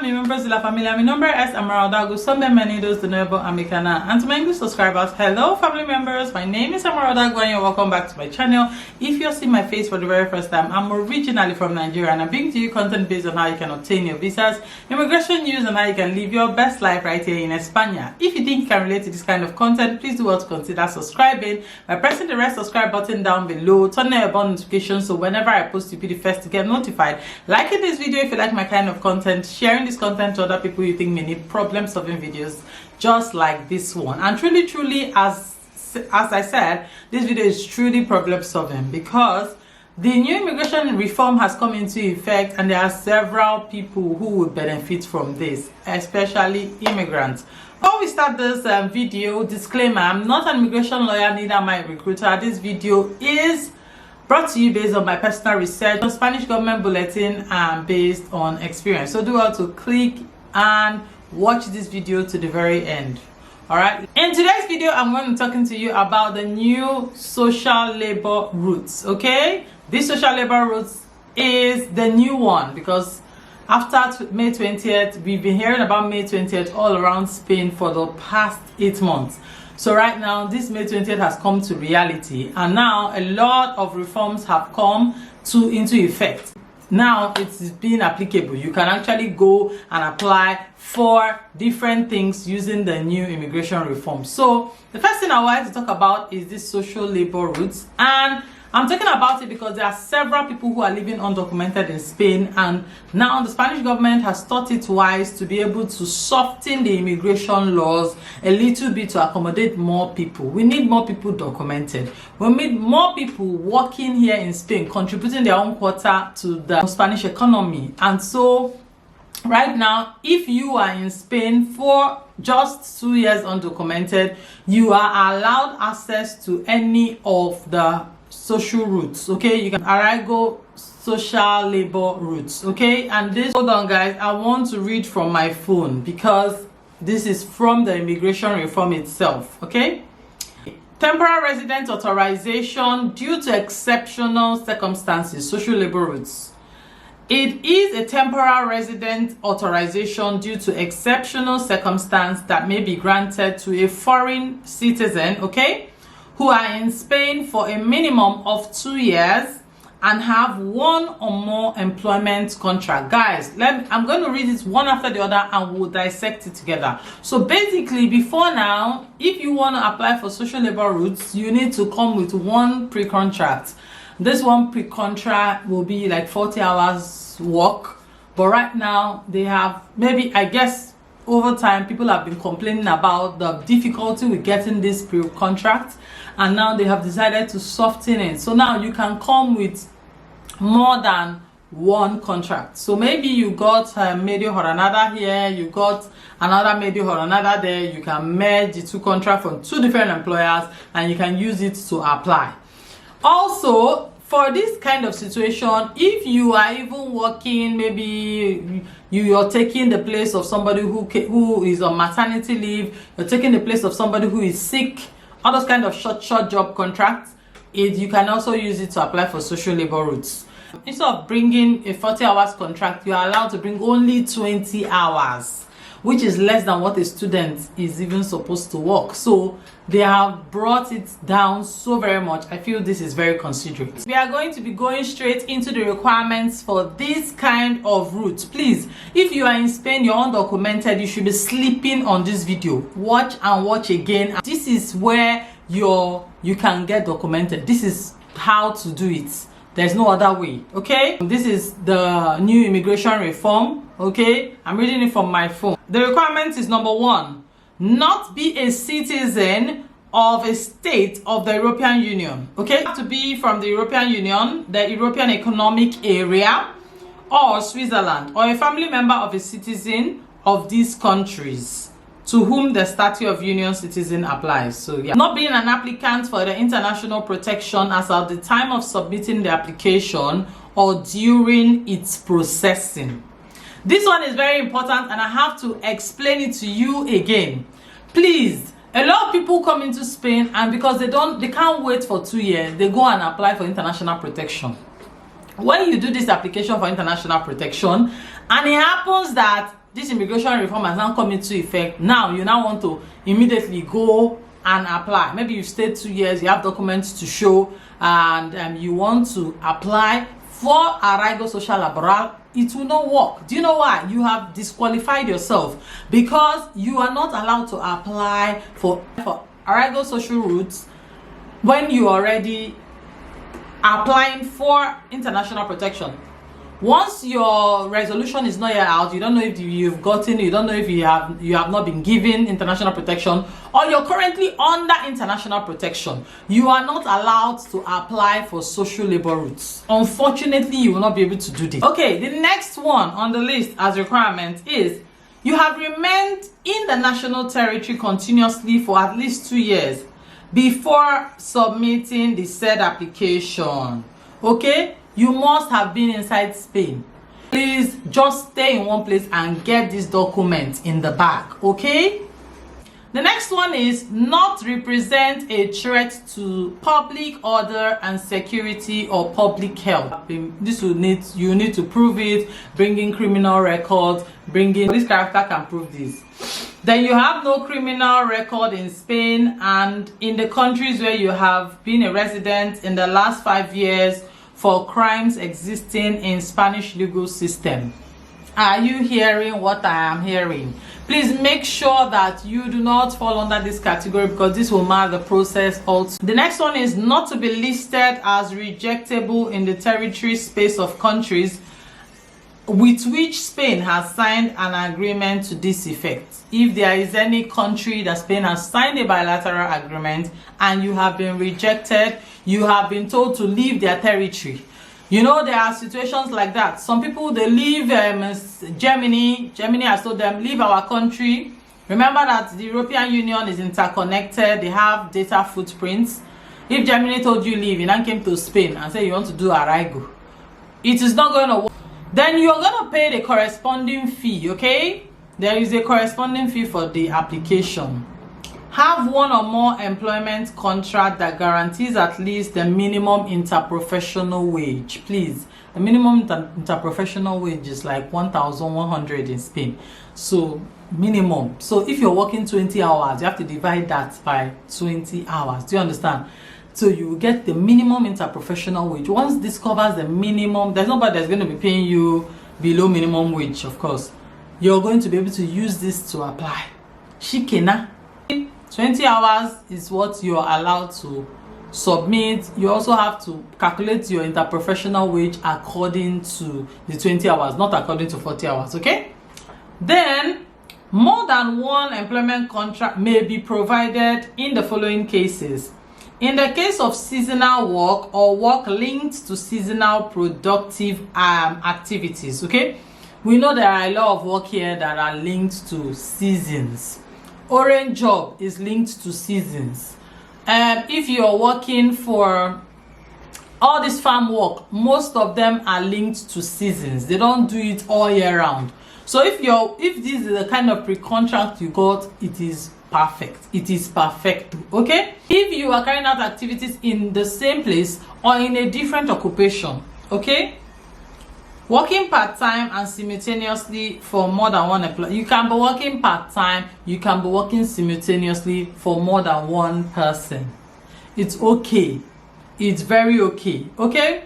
mi members de la familia. Mi nombre es Arraigo. Son bienvenidos de nuevo a mi canal. And to my English subscribers, hello family members. My name is Arraigo and you're welcome back to my channel. If you're seeing my face for the very first time, I'm originally from Nigeria and I bring to you content based on how you can obtain your visas, immigration news, and how you can live your best life right here in España. If you think you can relate to this kind of content, please do well to consider subscribing by pressing the red subscribe button down below. Turn on your bell notifications so whenever I post, you'll be the first to get notified. Liking this video if you like my kind of content, sharing this content to other people you think may need problem solving videos just like this one. And truly, as I said, this video is truly problem solving because the new immigration reform has come into effect and there are several people who would benefit from this, especially immigrants. Before we start this video, disclaimer, I'm not an immigration lawyer, neither am I a recruiter. This video is brought to you based on my personal research on Spanish government bulletin and based on experience. So do well to click and watch this video to the very end. Alright, in today's video I'm going to be talking to you about the new social labor routes. Okay, this social labor routes is the new one because after May 20th, we've been hearing about May 20th all around Spain for the past 8 months. So right now, this May 20th has come to reality, and now a lot of reforms have come into effect. Now it's being applicable. You can actually go and apply for different things using the new immigration reform. So the first thing I wanted to talk about is this social labor routes, and I'm talking about it because there are several people who are living undocumented in Spain, and now the Spanish government has thought it wise to be able to soften the immigration laws a little bit to accommodate more people. We need more people documented. We need more people working here in Spain, contributing their own quota to the Spanish economy. And so right now, if you are in Spain for just 2 years undocumented, you are allowed access to any of the social routes. Okay, you can Arraigo social labor routes. Okay, and this, hold on guys, I want to read from my phone because this is from the immigration reform itself. Okay, temporary resident authorization due to exceptional circumstances, social labor routes. It is a temporary resident authorization due to exceptional circumstance that may be granted to a foreign citizen, okay, who are in Spain for a minimum of 2 years and have one or more employment contract. Guys, I'm going to read it one after the other and we'll dissect it together. So basically, before now, if you want to apply for social labor routes, you need to come with one pre-contract. This one pre-contract will be like 40 hours work, but right now they have, maybe, I guess over time people have been complaining about the difficulty with getting this pre-contract, and now they have decided to soften it. So now you can come with more than one contract. So maybe you got a medio jornada here, you got another medio jornada there. You can merge the two contracts from two different employers and you can use it to apply. Also, for this kind of situation, if you are even working, maybe you're taking the place of somebody who is on maternity leave, you're taking the place of somebody who is sick, all those kind of short job contracts, you can also use it to apply for social labor routes. Instead of bringing a 40 hours contract, you are allowed to bring only 20 hours, which is less than what a student is even supposed to work. So they have brought it down so very much. I feel this is very considerate. We are going to be going straight into the requirements for this kind of route. Please, if you are in Spain, you're undocumented, you should be sleeping on this video. Watch and watch again. This is where you can get documented. This is how to do it. There's no other way. Okay, this is the new immigration reform. Okay, I'm reading it from my phone. The requirement is number 1, not be a citizen of a state of the European Union. Okay, you have to be from the European Union, the European Economic Area, or Switzerland, or a family member of a citizen of these countries to whom the Statute of Union citizen applies. So yeah, not being an applicant for the international protection as at the time of submitting the application or during its processing. This one is very important and I have to explain it to you again. Please, a lot of people come into Spain and because they can't wait for 2 years, they go and apply for international protection. When you do this application for international protection and it happens that this immigration reform has now come into effect, now you now want to immediately go and apply. Maybe you've stayed 2 years, you have documents to show, and you want to apply for Arraigo social laboral. It will not work. Do you know why? You have disqualified yourself because you are not allowed to apply for Arraigo social routes when you are already applying for international protection. Once your resolution is not yet out, you don't know if you've gotten, you don't know if you have not been given international protection, or you're currently under international protection, you are not allowed to apply for social labor routes. Unfortunately, you will not be able to do this. Okay, the next one on the list as requirement is you have remained in the national territory continuously for at least 2 years before submitting the said application. Okay, you must have been inside Spain. Please just stay in one place and get this document in the bag. Okay, the next one is not represent a threat to public order and security or public health. This will you need to prove it, bringing criminal records, this character can prove this. Then you have no criminal record in Spain and in the countries where you have been a resident in the last 5 years for crimes existing in Spanish legal system. Are you hearing what I am hearing? Please make sure that you do not fall under this category because this will mark the process also. The next one is not to be listed as rejectable in the territory space of countries with which Spain has signed an agreement to this effect. If there is any country that Spain has signed a bilateral agreement and you have been rejected, you have been told to leave their territory. You know, there are situations like that. Some people, they leave Germany. Germany has told them, leave our country. Remember that the European Union is interconnected. They have data footprints. If Germany told you leave, you then came to Spain and said you want to do Arraigo, it is not going to work. Then you're going to pay the corresponding fee, okay? There is a corresponding fee for the application. Have one or more employment contract that guarantees at least the minimum interprofessional wage. Please, the minimum interprofessional wage is like 1,100 in Spain. So, minimum. So, if you're working 20 hours, you have to divide that by 20 hours. Do you understand? So you will get the minimum interprofessional wage. Once this covers the minimum, there's nobody that's going to be paying you below minimum wage, of course. You're going to be able to use this to apply. Shikena. 20 hours is what you're allowed to submit. You also have to calculate your interprofessional wage according to the 20 hours, not according to 40 hours, okay? Then, more than one employment contract may be provided in the following cases. In the case of seasonal work or work linked to seasonal productive activities, okay? We know there are a lot of work here that are linked to seasons. Orange job is linked to seasons. If you're working for all this farm work, most of them are linked to seasons. They don't do it all year round. So if this is the kind of pre-contract you got, it is perfect. It is perfect, okay? If you are carrying out activities in the same place or in a different occupation, okay? Working part-time and simultaneously for more than one employee. You can be working part-time, you can be working simultaneously for more than one person. It's okay. It's very okay, okay?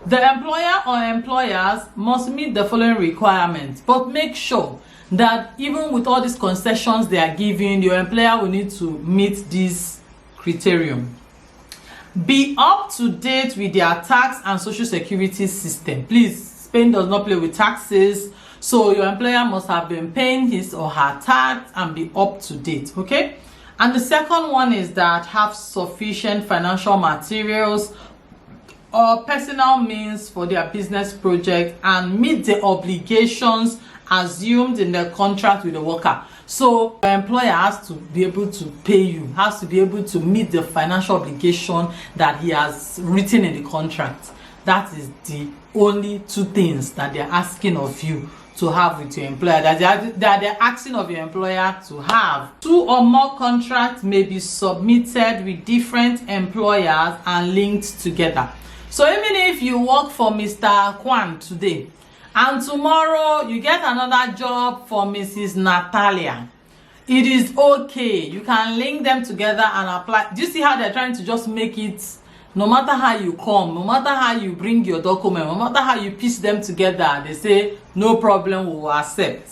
The employer or employers must meet the following requirements, but make sure that even with all these concessions they are giving, your employer will need to meet this criterion. Be up to date with their tax and social security system. Please, Spain does not play with taxes, so your employer must have been paying his or her tax and be up to date, okay? And the second one is that have sufficient financial materials or personal means for their business project and meet the obligations assumed in the contract with the worker. So the employer has to be able to pay you, has to be able to meet the financial obligation that he has written in the contract. That is the only two things that they're asking of you to have with your employer, that they're asking of your employer to have. 2 or more contracts may be submitted with different employers and linked together. So even if you work for Mr. Kwan today and tomorrow you get another job for Mrs. Natalia, it is okay. You can link them together and apply. Do you see how they're trying to just make it, no matter how you come, no matter how you bring your document, no matter how you piece them together, they say no problem, we will accept.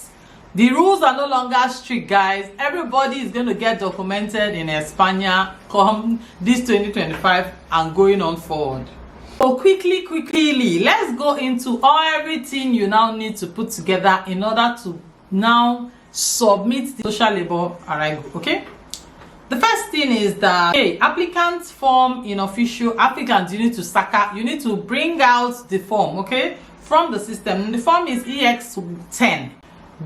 The rules are no longer strict, guys. Everybody is going to get documented in España come this 2025 and going on forward. So quickly, let's go into everything you now need to put together in order to now submit the social labor Arraigo. Okay, the first thing is that applicants form in official applicants, you need to bring out the form, okay, from the system. The form is EX10,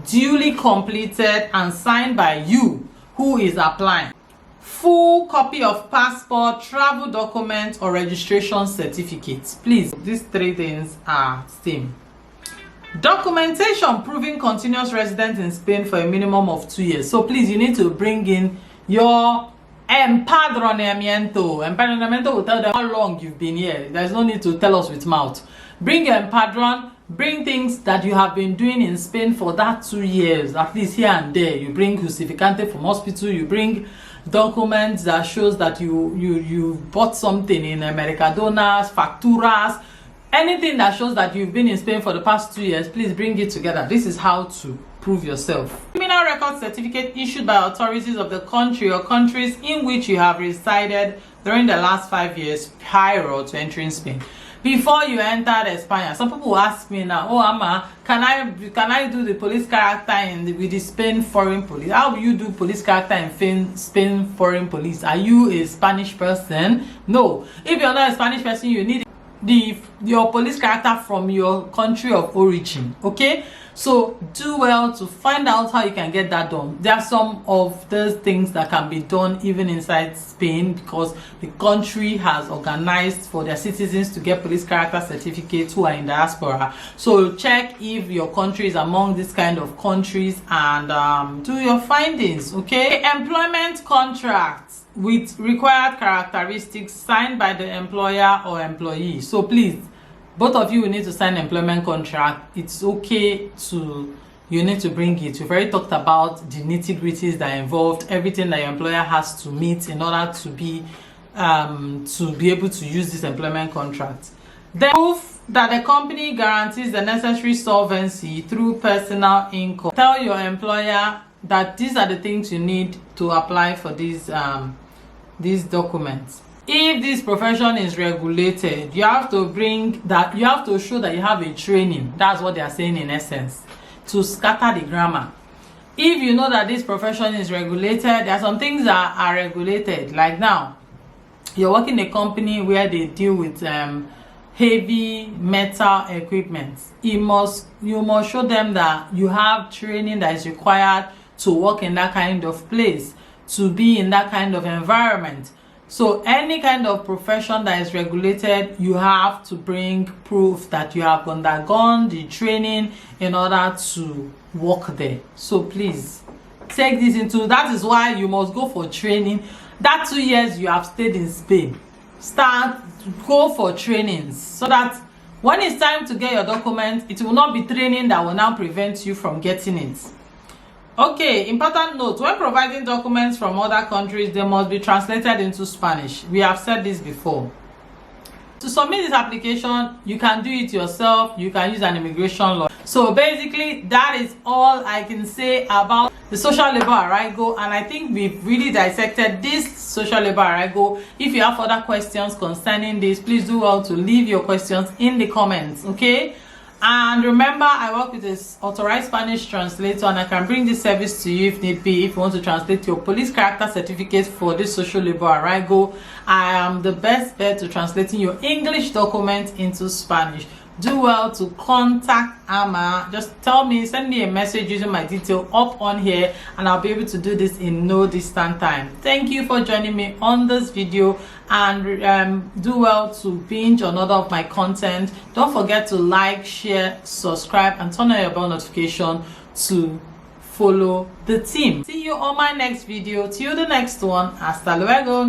duly completed and signed by you who is applying. Full copy of passport, travel document or registration certificate. Please, these three things are same. Documentation proving continuous residence in Spain for a minimum of 2 years. So please, you need to bring in your empadronamiento. Empadronamiento will tell them how long you've been here. There's no need to tell us with mouth. Bring your empadron. Bring things that you have been doing in Spain for that 2 years, at least here and there. You bring justificante from hospital. You bring documents that shows that you bought something in Mercadonas, facturas, anything that shows that you've been in Spain for the past 2 years. Please bring it together. This is how to prove yourself. Criminal record certificate issued by authorities of the country or countries in which you have resided during the last 5 years prior to entering Spain. Before you entered España, some people ask me now, oh Amma, can I do the police character with the Spain foreign police? How will you do police character in Spain foreign police? Are you a Spanish person? No. If you're not a Spanish person, you need your police character from your country of origin. Okay, so do well to find out how you can get that done. There are some of those things that can be done even inside Spain because the country has organized for their citizens to get police character certificates who are in diaspora. So check if your country is among this kind of countries and do your findings. Okay, employment contracts with required characteristics signed by the employer or employee. So please, both of you will need to sign employment contract. It's okay you need to bring it. We've already talked about the nitty-gritties that are involved, everything that your employer has to meet in order to be able to use this employment contract. Then proof that the company guarantees the necessary solvency through personal income. Tell your employer that these are the things you need to apply for these documents. If this profession is regulated, you have to bring that, you have to show that you have a training. That's what they are saying in essence, to scatter the grammar. If you know that this profession is regulated, there are some things that are regulated. Like now, you're working in a company where they deal with heavy metal equipment. You must show them that you have training that is required to work in that kind of place, to be in that kind of environment. So any kind of profession that is regulated, you have to bring proof that you have undergone the training in order to work there. So please take this into, that is why you must go for training. That 2 years you have stayed in Spain, go for trainings so that when it's time to get your document, it will not be training that will now prevent you from getting it. Okay, important note, when providing documents from other countries, they must be translated into Spanish. We have said this before. To submit this application, you can do it yourself. You can use an immigration lawyer. So basically, that is all I can say about the social labor Arraigo, and I think we've really dissected this social labor Arraigo. If you have further questions concerning this, please do well to leave your questions in the comments, okay? And remember, I work with this authorized Spanish translator, and I can bring this service to you if need be. If you want to translate your police character certificate for this social labor Arraigo, I am the best bet to translating your English document into Spanish. Do well to contact Amma. Just tell me, send me a message using my detail up on here, and I'll be able to do this in no distant time. Thank you for joining me on this video, and do well to binge on other of my content. Don't forget to like, share, subscribe, and turn on your bell notification to follow the team. See you on my next video. Till the next one. Hasta luego.